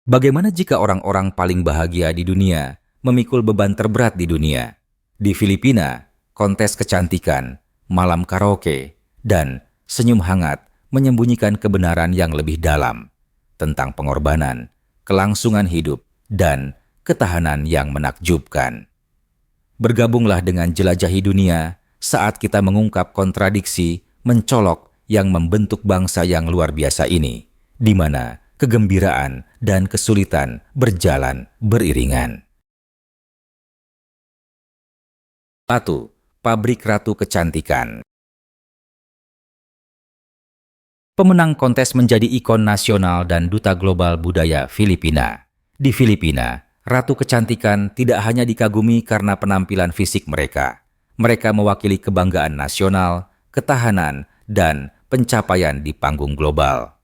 Bagaimana jika orang-orang paling bahagia di dunia memikul beban terberat di dunia? Di Filipina, kontes kecantikan, malam karaoke, dan senyum hangat menyembunyikan kebenaran yang lebih dalam tentang pengorbanan, kelangsungan hidup, dan ketahanan yang menakjubkan. Bergabunglah dengan jelajahi dunia saat kita mengungkap kontradiksi mencolok yang membentuk bangsa yang luar biasa ini, di mana kegembiraan dan kesulitan berjalan beriringan. 1. Pabrik Ratu Kecantikan. Pemenang kontes menjadi ikon nasional dan duta global budaya Filipina. Di Filipina, Ratu Kecantikan tidak hanya dikagumi karena penampilan fisik mereka. Mereka mewakili kebanggaan nasional, ketahanan, dan pencapaian di panggung global.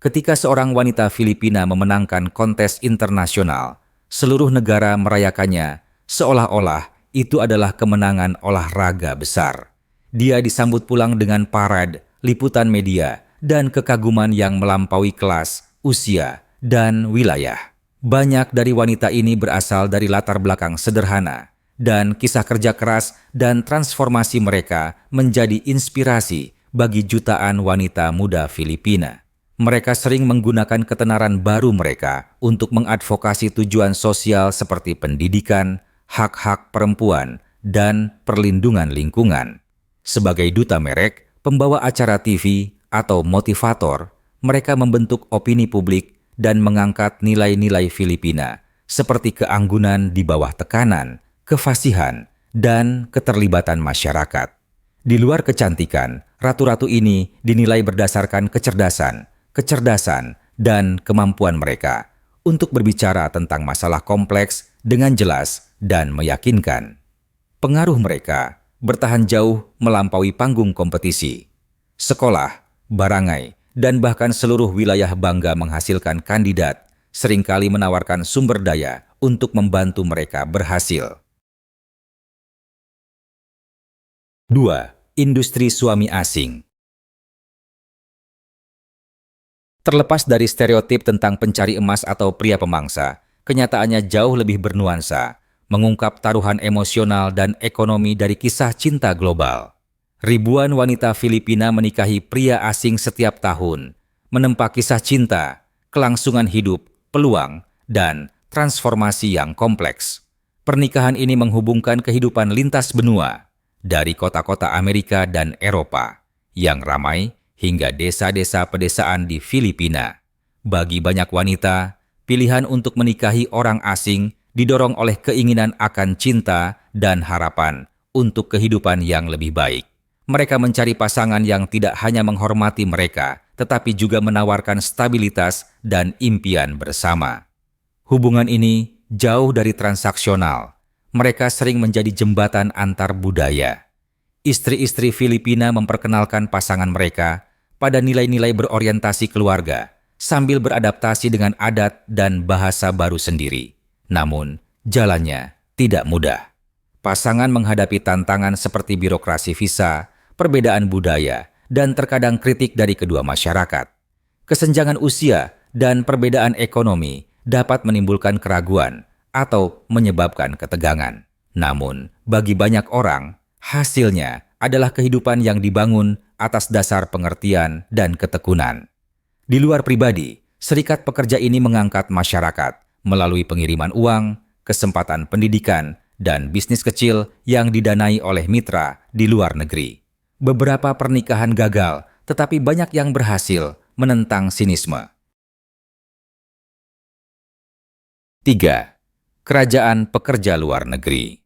Ketika seorang wanita Filipina memenangkan kontes internasional, seluruh negara merayakannya seolah-olah itu adalah kemenangan olahraga besar. Dia disambut pulang dengan parade, liputan media, dan kekaguman yang melampaui kelas, usia, dan wilayah. Banyak dari wanita ini berasal dari latar belakang sederhana, dan kisah kerja keras dan transformasi mereka menjadi inspirasi bagi jutaan wanita muda Filipina. Mereka sering menggunakan ketenaran baru mereka untuk mengadvokasi tujuan sosial seperti pendidikan, hak-hak perempuan, dan perlindungan lingkungan. Sebagai duta merek, pembawa acara TV, atau motivator, mereka membentuk opini publik dan mengangkat nilai-nilai Filipina seperti keanggunan di bawah tekanan, kefasihan, dan keterlibatan masyarakat. Di luar kecantikan, ratu-ratu ini dinilai berdasarkan kecerdasan, dan kemampuan mereka untuk berbicara tentang masalah kompleks dengan jelas dan meyakinkan. Pengaruh mereka bertahan jauh melampaui panggung kompetisi. Sekolah, barangai, dan bahkan seluruh wilayah bangga menghasilkan kandidat, seringkali menawarkan sumber daya untuk membantu mereka berhasil. 2. Industri suami asing. Terlepas dari stereotip tentang pencari emas atau pria pemangsa, kenyataannya jauh lebih bernuansa, mengungkap taruhan emosional dan ekonomi dari kisah cinta global. Ribuan wanita Filipina menikahi pria asing setiap tahun, menempa kisah cinta, kelangsungan hidup, peluang, dan transformasi yang kompleks. Pernikahan ini menghubungkan kehidupan lintas benua, dari kota-kota Amerika dan Eropa, yang ramai hingga desa-desa pedesaan di Filipina. Bagi banyak wanita, pilihan untuk menikahi orang asing didorong oleh keinginan akan cinta dan harapan untuk kehidupan yang lebih baik. Mereka mencari pasangan yang tidak hanya menghormati mereka, tetapi juga menawarkan stabilitas dan impian bersama. Hubungan ini jauh dari transaksional. Mereka sering menjadi jembatan antar budaya. Istri-istri Filipina memperkenalkan pasangan mereka pada nilai-nilai berorientasi keluarga, sambil beradaptasi dengan adat dan bahasa baru sendiri. Namun, jalannya tidak mudah. Pasangan menghadapi tantangan seperti birokrasi visa, perbedaan budaya, dan terkadang kritik dari kedua masyarakat. Kesenjangan usia dan perbedaan ekonomi dapat menimbulkan keraguan atau menyebabkan ketegangan. Namun, bagi banyak orang, hasilnya adalah kehidupan yang dibangun atas dasar pengertian dan ketekunan. Di luar pribadi, serikat pekerja ini mengangkat masyarakat melalui pengiriman uang, kesempatan pendidikan, dan bisnis kecil yang didanai oleh mitra di luar negeri. Beberapa pernikahan gagal, tetapi banyak yang berhasil menentang sinisme. 3. Kerajaan pekerja luar negeri.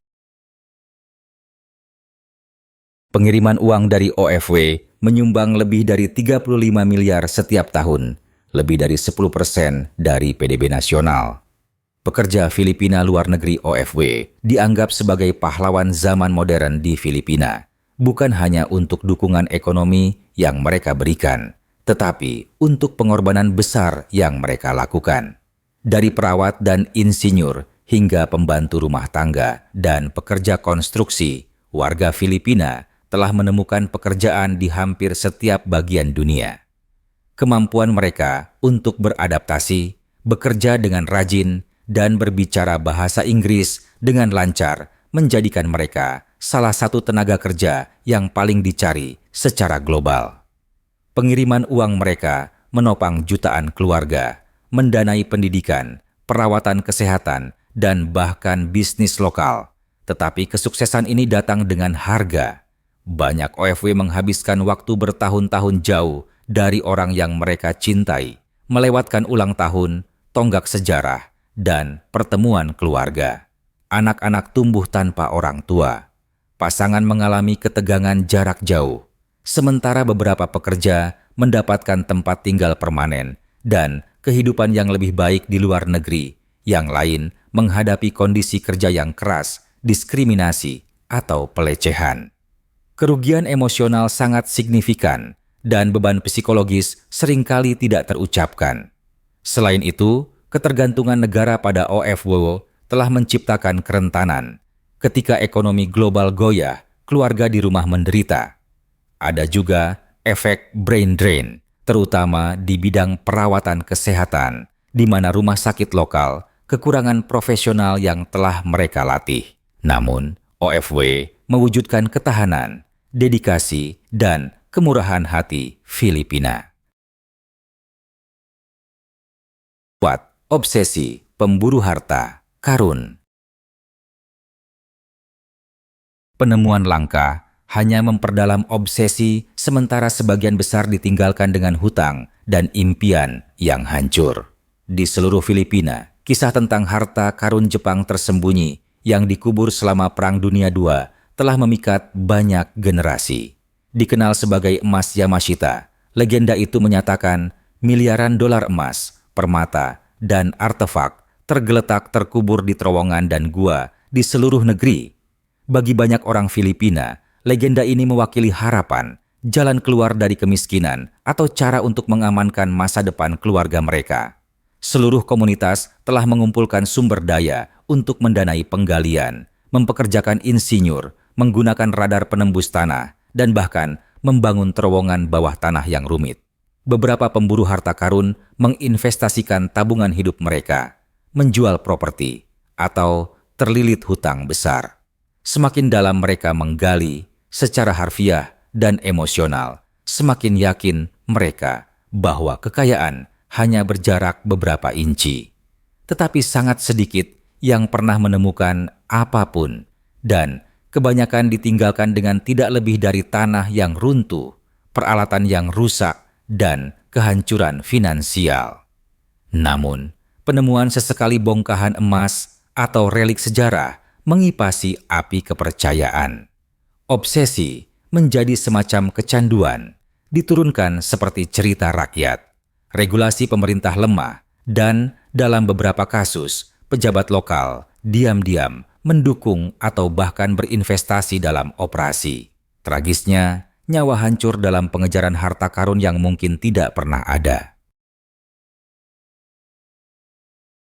Pengiriman uang dari OFW menyumbang lebih dari 35 miliar setiap tahun, lebih dari 10% dari PDB nasional. Pekerja Filipina luar negeri OFW dianggap sebagai pahlawan zaman modern di Filipina, bukan hanya untuk dukungan ekonomi yang mereka berikan, tetapi untuk pengorbanan besar yang mereka lakukan. Dari perawat dan insinyur hingga pembantu rumah tangga dan pekerja konstruksi, warga Filipina telah menemukan pekerjaan di hampir setiap bagian dunia. Kemampuan mereka untuk beradaptasi, bekerja dengan rajin, dan berbicara bahasa Inggris dengan lancar menjadikan mereka salah satu tenaga kerja yang paling dicari secara global. Pengiriman uang mereka menopang jutaan keluarga, mendanai pendidikan, perawatan kesehatan, dan bahkan bisnis lokal. Tetapi kesuksesan ini datang dengan harga. Banyak OFW menghabiskan waktu bertahun-tahun jauh dari orang yang mereka cintai, melewatkan ulang tahun, tonggak sejarah, dan pertemuan keluarga. Anak-anak tumbuh tanpa orang tua. Pasangan mengalami ketegangan jarak jauh. Sementara beberapa pekerja mendapatkan tempat tinggal permanen dan kehidupan yang lebih baik di luar negeri. Yang lain menghadapi kondisi kerja yang keras, diskriminasi, atau pelecehan. Kerugian emosional sangat signifikan dan beban psikologis seringkali tidak terucapkan. Selain itu, ketergantungan negara pada OFW telah menciptakan kerentanan. Ketika ekonomi global goyah, keluarga di rumah menderita. Ada juga efek brain drain, terutama di bidang perawatan kesehatan, di mana rumah sakit lokal kekurangan profesional yang telah mereka latih. Namun, OFW mewujudkan ketahanan, dedikasi, dan kemurahan hati Filipina. Kuat, obsesi, pemburu harta, karun. Penemuan langka hanya memperdalam obsesi, sementara sebagian besar ditinggalkan dengan hutang dan impian yang hancur. Di seluruh Filipina, kisah tentang harta karun Jepang tersembunyi yang dikubur selama Perang Dunia II telah memikat banyak generasi. Dikenal sebagai emas Yamashita, legenda itu menyatakan miliaran dolar emas, permata, dan artefak tergeletak terkubur di terowongan dan gua di seluruh negeri. Bagi banyak orang Filipina, legenda ini mewakili harapan, jalan keluar dari kemiskinan, atau cara untuk mengamankan masa depan keluarga mereka. Seluruh komunitas telah mengumpulkan sumber daya untuk mendanai penggalian, mempekerjakan insinyur, menggunakan radar penembus tanah, dan bahkan membangun terowongan bawah tanah yang rumit. Beberapa pemburu harta karun menginvestasikan tabungan hidup mereka, menjual properti, atau terlilit hutang besar. Semakin dalam mereka menggali secara harfiah dan emosional, semakin yakin mereka bahwa kekayaan hanya berjarak beberapa inci. Tetapi sangat sedikit yang pernah menemukan apapun, dan kebanyakan ditinggalkan dengan tidak lebih dari tanah yang runtuh, peralatan yang rusak, dan kehancuran finansial. Namun, penemuan sesekali bongkahan emas atau relik sejarah mengipasi api kepercayaan. Obsesi menjadi semacam kecanduan, diturunkan seperti cerita rakyat. Regulasi pemerintah lemah, dan dalam beberapa kasus, pejabat lokal diam-diam mendukung atau bahkan berinvestasi dalam operasi. Tragisnya, nyawa hancur dalam pengejaran harta karun yang mungkin tidak pernah ada.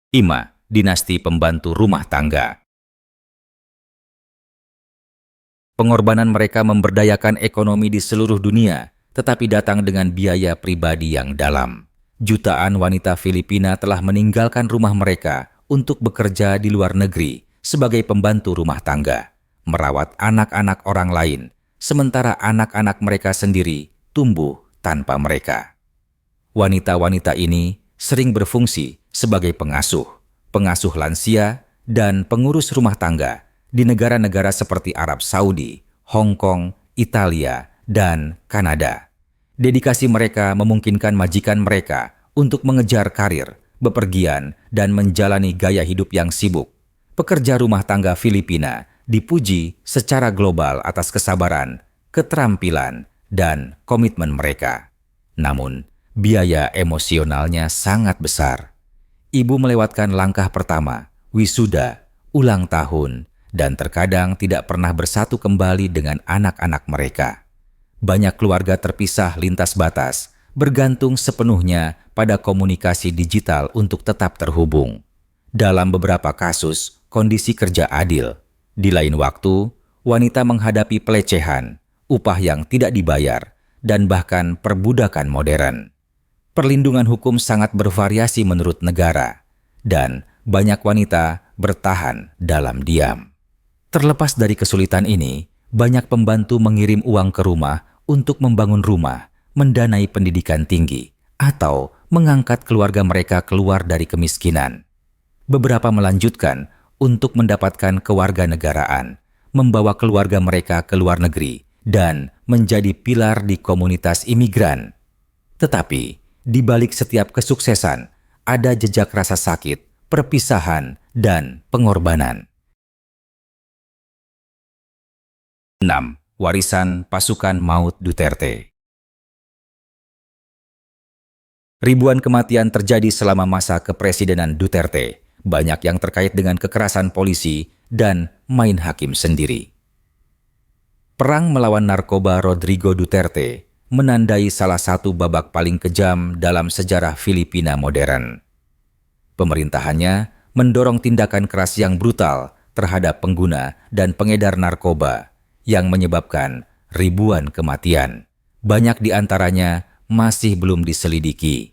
Ima, dinasti pembantu rumah tangga. Pengorbanan mereka memberdayakan ekonomi di seluruh dunia, tetapi datang dengan biaya pribadi yang dalam. Jutaan wanita Filipina telah meninggalkan rumah mereka untuk bekerja di luar negeri sebagai pembantu rumah tangga, merawat anak-anak orang lain, sementara anak-anak mereka sendiri tumbuh tanpa mereka. Wanita-wanita ini sering berfungsi sebagai pengasuh lansia, dan pengurus rumah tangga di negara-negara seperti Arab Saudi, Hong Kong, Italia, dan Kanada. Dedikasi mereka memungkinkan majikan mereka untuk mengejar karir, bepergian, dan menjalani gaya hidup yang sibuk. Pekerja rumah tangga Filipina dipuji secara global atas kesabaran, keterampilan, dan komitmen mereka. Namun, biaya emosionalnya sangat besar. Ibu melewatkan langkah pertama, wisuda, ulang tahun, dan terkadang tidak pernah bersatu kembali dengan anak-anak mereka. Banyak keluarga terpisah lintas batas, bergantung sepenuhnya pada komunikasi digital untuk tetap terhubung. Dalam beberapa kasus, kondisi kerja adil. Di lain waktu, wanita menghadapi pelecehan, upah yang tidak dibayar, dan bahkan perbudakan modern. Perlindungan hukum sangat bervariasi menurut negara, dan banyak wanita bertahan dalam diam. Terlepas dari kesulitan ini, banyak pembantu mengirim uang ke rumah untuk membangun rumah, mendanai pendidikan tinggi, atau mengangkat keluarga mereka keluar dari kemiskinan. Beberapa melanjutkan untuk mendapatkan kewarganegaraan, membawa keluarga mereka ke luar negeri, dan menjadi pilar di komunitas imigran. Tetapi, di balik setiap kesuksesan, ada jejak rasa sakit, perpisahan, dan pengorbanan. 6. Warisan pasukan maut Duterte. Ribuan kematian terjadi selama masa kepresidenan Duterte, banyak yang terkait dengan kekerasan polisi dan main hakim sendiri. Perang melawan narkoba Rodrigo Duterte menandai salah satu babak paling kejam dalam sejarah Filipina modern. Pemerintahannya mendorong tindakan keras yang brutal terhadap pengguna dan pengedar narkoba yang menyebabkan ribuan kematian. Banyak di antaranya masih belum diselidiki.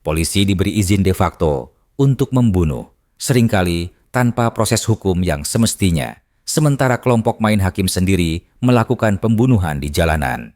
Polisi diberi izin de facto untuk membunuh, seringkali tanpa proses hukum yang semestinya, sementara kelompok main hakim sendiri melakukan pembunuhan di jalanan.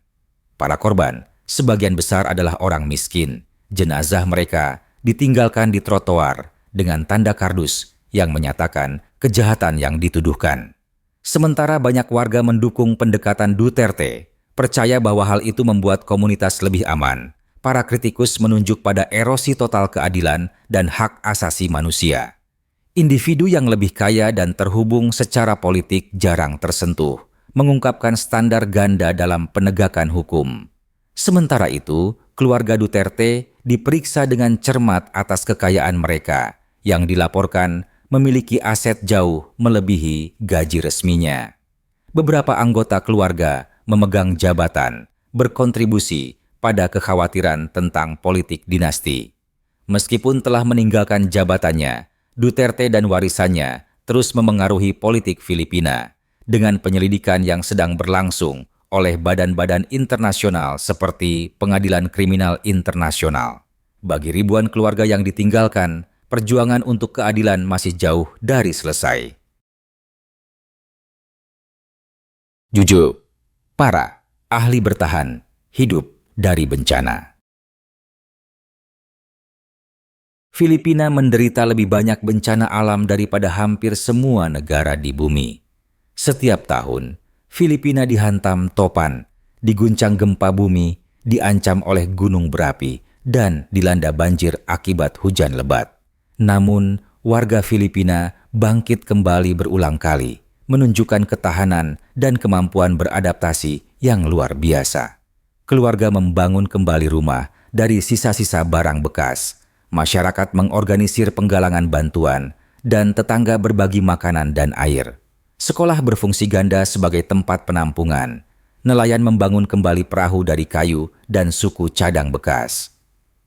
Para korban, sebagian besar adalah orang miskin. Jenazah mereka ditinggalkan di trotoar dengan tanda kardus yang menyatakan kejahatan yang dituduhkan. Sementara banyak warga mendukung pendekatan Duterte, percaya bahwa hal itu membuat komunitas lebih aman. Para kritikus menunjuk pada erosi total keadilan dan hak asasi manusia. Individu yang lebih kaya dan terhubung secara politik jarang tersentuh, mengungkapkan standar ganda dalam penegakan hukum. Sementara itu, keluarga Duterte diperiksa dengan cermat atas kekayaan mereka, yang dilaporkan memiliki aset jauh melebihi gaji resminya. Beberapa anggota keluarga memegang jabatan, berkontribusi pada kekhawatiran tentang politik dinasti. Meskipun telah meninggalkan jabatannya, Duterte dan warisannya terus memengaruhi politik Filipina dengan penyelidikan yang sedang berlangsung oleh badan-badan internasional seperti Pengadilan Kriminal Internasional. Bagi ribuan keluarga yang ditinggalkan, perjuangan untuk keadilan masih jauh dari selesai. Jujur, para ahli bertahan hidup dari bencana. Filipina menderita lebih banyak bencana alam daripada hampir semua negara di bumi. Setiap tahun, Filipina dihantam topan, diguncang gempa bumi, diancam oleh gunung berapi, dan dilanda banjir akibat hujan lebat. Namun, warga Filipina bangkit kembali berulang kali, menunjukkan ketahanan dan kemampuan beradaptasi yang luar biasa. Keluarga membangun kembali rumah dari sisa-sisa barang bekas. Masyarakat mengorganisir penggalangan bantuan, dan tetangga berbagi makanan dan air. Sekolah berfungsi ganda sebagai tempat penampungan. Nelayan membangun kembali perahu dari kayu dan suku cadang bekas.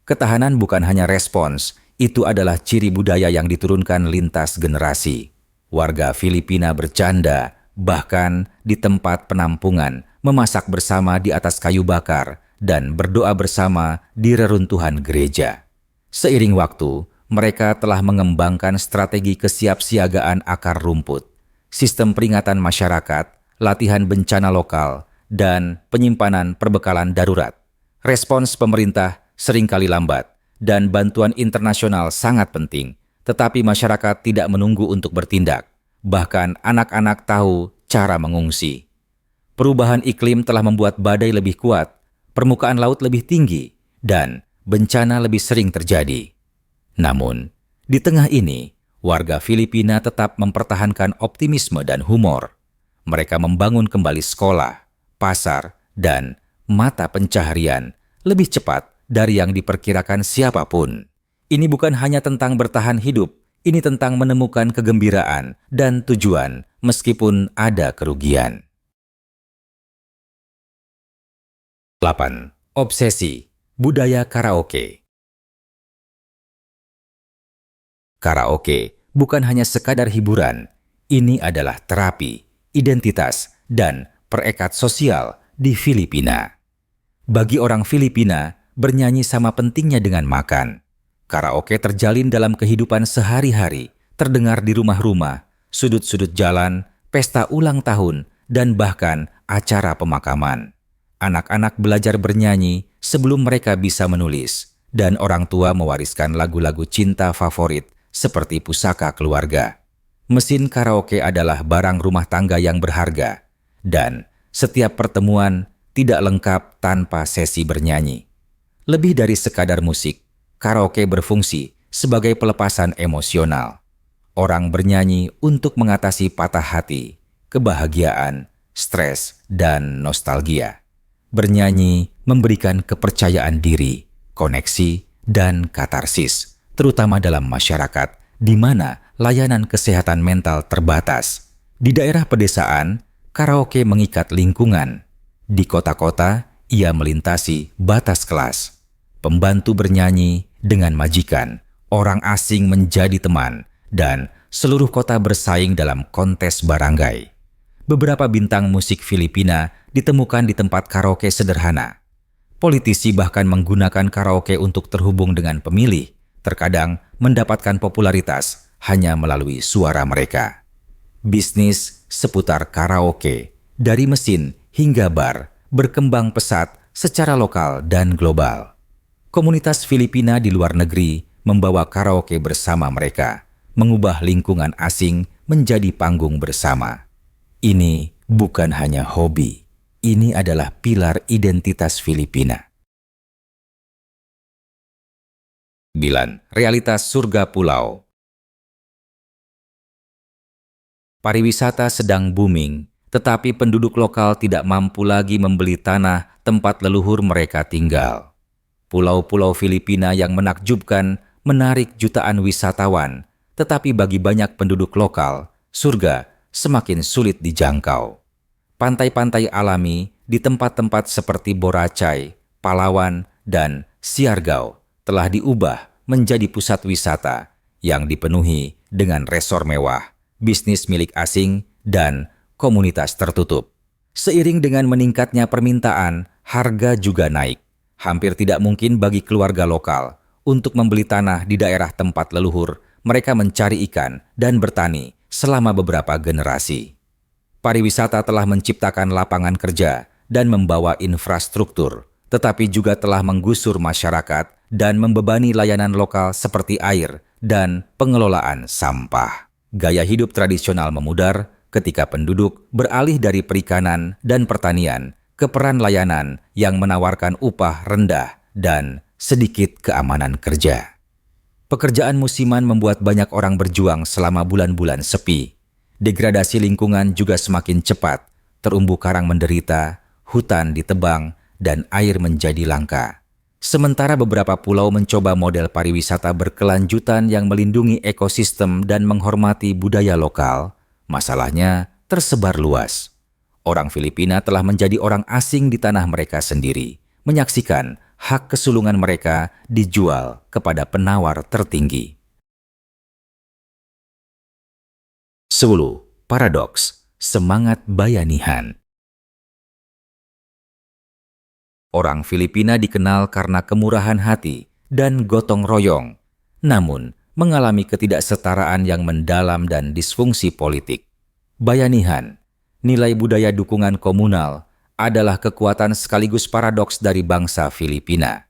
Ketahanan bukan hanya respons, itu adalah ciri budaya yang diturunkan lintas generasi. Warga Filipina bercanda, bahkan di tempat penampungan, memasak bersama di atas kayu bakar, dan berdoa bersama di reruntuhan gereja. Seiring waktu, mereka telah mengembangkan strategi kesiapsiagaan akar rumput, sistem peringatan masyarakat, latihan bencana lokal, dan penyimpanan perbekalan darurat. Respons pemerintah seringkali lambat, dan bantuan internasional sangat penting, tetapi masyarakat tidak menunggu untuk bertindak. Bahkan anak-anak tahu cara mengungsi. Perubahan iklim telah membuat badai lebih kuat, permukaan laut lebih tinggi, dan bencana lebih sering terjadi. Namun, di tengah ini, warga Filipina tetap mempertahankan optimisme dan humor. Mereka membangun kembali sekolah, pasar, dan mata pencaharian lebih cepat dari yang diperkirakan siapapun. Ini bukan hanya tentang bertahan hidup, ini tentang menemukan kegembiraan dan tujuan meskipun ada kerugian. 8. Obsesi, budaya karaoke. Karaoke bukan hanya sekadar hiburan, ini adalah terapi, identitas, dan perekat sosial di Filipina. Bagi orang Filipina, bernyanyi sama pentingnya dengan makan. Karaoke terjalin dalam kehidupan sehari-hari, terdengar di rumah-rumah, sudut-sudut jalan, pesta ulang tahun, dan bahkan acara pemakaman. Anak-anak belajar bernyanyi sebelum mereka bisa menulis, dan orang tua mewariskan lagu-lagu cinta favorit seperti pusaka keluarga. Mesin karaoke adalah barang rumah tangga yang berharga, dan setiap pertemuan tidak lengkap tanpa sesi bernyanyi. Lebih dari sekadar musik, karaoke berfungsi sebagai pelepasan emosional. Orang bernyanyi untuk mengatasi patah hati, kebahagiaan, stres, dan nostalgia. Bernyanyi memberikan kepercayaan diri, koneksi, dan katarsis, terutama dalam masyarakat di mana layanan kesehatan mental terbatas. Di daerah pedesaan, karaoke mengikat lingkungan. Di kota-kota, ia melintasi batas kelas. Pembantu bernyanyi dengan majikan, orang asing menjadi teman, dan seluruh kota bersaing dalam kontes barangay. Beberapa bintang musik Filipina ditemukan di tempat karaoke sederhana. Politisi bahkan menggunakan karaoke untuk terhubung dengan pemilih, terkadang mendapatkan popularitas hanya melalui suara mereka. Bisnis seputar karaoke, dari mesin hingga bar, berkembang pesat secara lokal dan global. Komunitas Filipina di luar negeri membawa karaoke bersama mereka, mengubah lingkungan asing menjadi panggung bersama. Ini bukan hanya hobi, ini adalah pilar identitas Filipina. 9. Realitas surga pulau. Pariwisata sedang booming, tetapi penduduk lokal tidak mampu lagi membeli tanah tempat leluhur mereka tinggal. Pulau-pulau Filipina yang menakjubkan menarik jutaan wisatawan, tetapi bagi banyak penduduk lokal, surga semakin sulit dijangkau. Pantai-pantai alami di tempat-tempat seperti Boracay, Palawan, dan Siargao telah diubah menjadi pusat wisata yang dipenuhi dengan resor mewah, bisnis milik asing, dan komunitas tertutup. Seiring dengan meningkatnya permintaan, harga juga naik. Hampir tidak mungkin bagi keluarga lokal untuk membeli tanah di daerah tempat leluhur mereka mencari ikan dan bertani selama beberapa generasi. Pariwisata telah menciptakan lapangan kerja dan membawa infrastruktur, tetapi juga telah menggusur masyarakat dan membebani layanan lokal seperti air dan pengelolaan sampah. Gaya hidup tradisional memudar ketika penduduk beralih dari perikanan dan pertanian ke peran layanan yang menawarkan upah rendah dan sedikit keamanan kerja. Pekerjaan musiman membuat banyak orang berjuang selama bulan-bulan sepi. Degradasi lingkungan juga semakin cepat, terumbu karang menderita, hutan ditebang, dan air menjadi langka. Sementara beberapa pulau mencoba model pariwisata berkelanjutan yang melindungi ekosistem dan menghormati budaya lokal, masalahnya tersebar luas. Orang Filipina telah menjadi orang asing di tanah mereka sendiri, menyaksikan hak kesulungan mereka dijual kepada penawar tertinggi. 10. Paradoks, semangat bayanihan. Orang Filipina dikenal karena kemurahan hati dan gotong royong, namun mengalami ketidaksetaraan yang mendalam dan disfungsi politik. Bayanihan, nilai budaya dukungan komunal, adalah kekuatan sekaligus paradoks dari bangsa Filipina.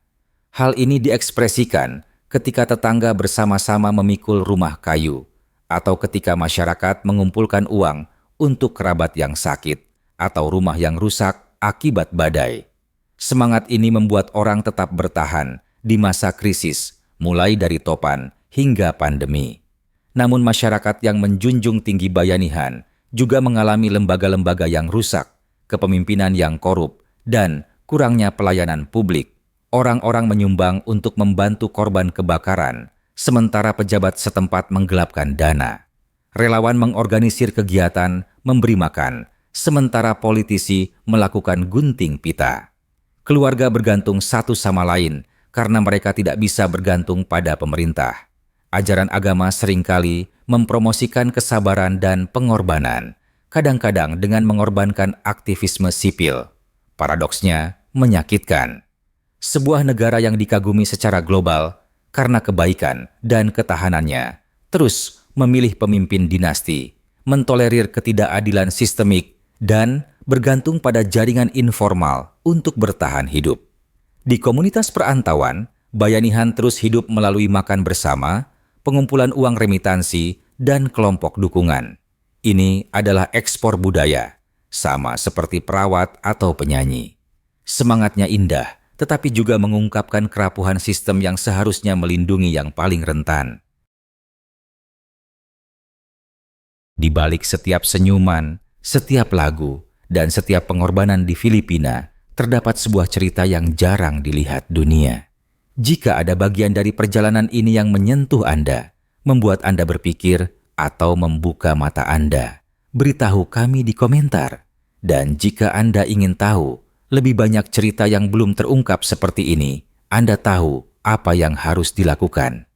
Hal ini diekspresikan ketika tetangga bersama-sama memikul rumah kayu, atau ketika masyarakat mengumpulkan uang untuk kerabat yang sakit atau rumah yang rusak akibat badai. Semangat ini membuat orang tetap bertahan di masa krisis, mulai dari topan hingga pandemi. Namun masyarakat yang menjunjung tinggi bayanihan juga mengalami lembaga-lembaga yang rusak, kepemimpinan yang korup, dan kurangnya pelayanan publik. Orang-orang menyumbang untuk membantu korban kebakaran, sementara pejabat setempat menggelapkan dana. Relawan mengorganisir kegiatan, memberi makan, sementara politisi melakukan gunting pita. Keluarga bergantung satu sama lain karena mereka tidak bisa bergantung pada pemerintah. Ajaran agama seringkali mempromosikan kesabaran dan pengorbanan, kadang-kadang dengan mengorbankan aktivisme sipil. Paradoksnya menyakitkan. Sebuah negara yang dikagumi secara global karena kebaikan dan ketahanannya, terus memilih pemimpin dinasti, mentolerir ketidakadilan sistemik, dan bergantung pada jaringan informal untuk bertahan hidup. Di komunitas perantauan, Bayanihan terus hidup melalui makan bersama, pengumpulan uang remitansi, dan kelompok dukungan. Ini adalah ekspor budaya, sama seperti perawat atau penyanyi. Semangatnya indah, tetapi juga mengungkapkan kerapuhan sistem yang seharusnya melindungi yang paling rentan. Di balik setiap senyuman, setiap lagu, dan setiap pengorbanan di Filipina, terdapat sebuah cerita yang jarang dilihat dunia. Jika ada bagian dari perjalanan ini yang menyentuh Anda, membuat Anda berpikir, atau membuka mata Anda, beritahu kami di komentar. Dan jika Anda ingin tahu lebih banyak cerita yang belum terungkap seperti ini, Anda tahu apa yang harus dilakukan.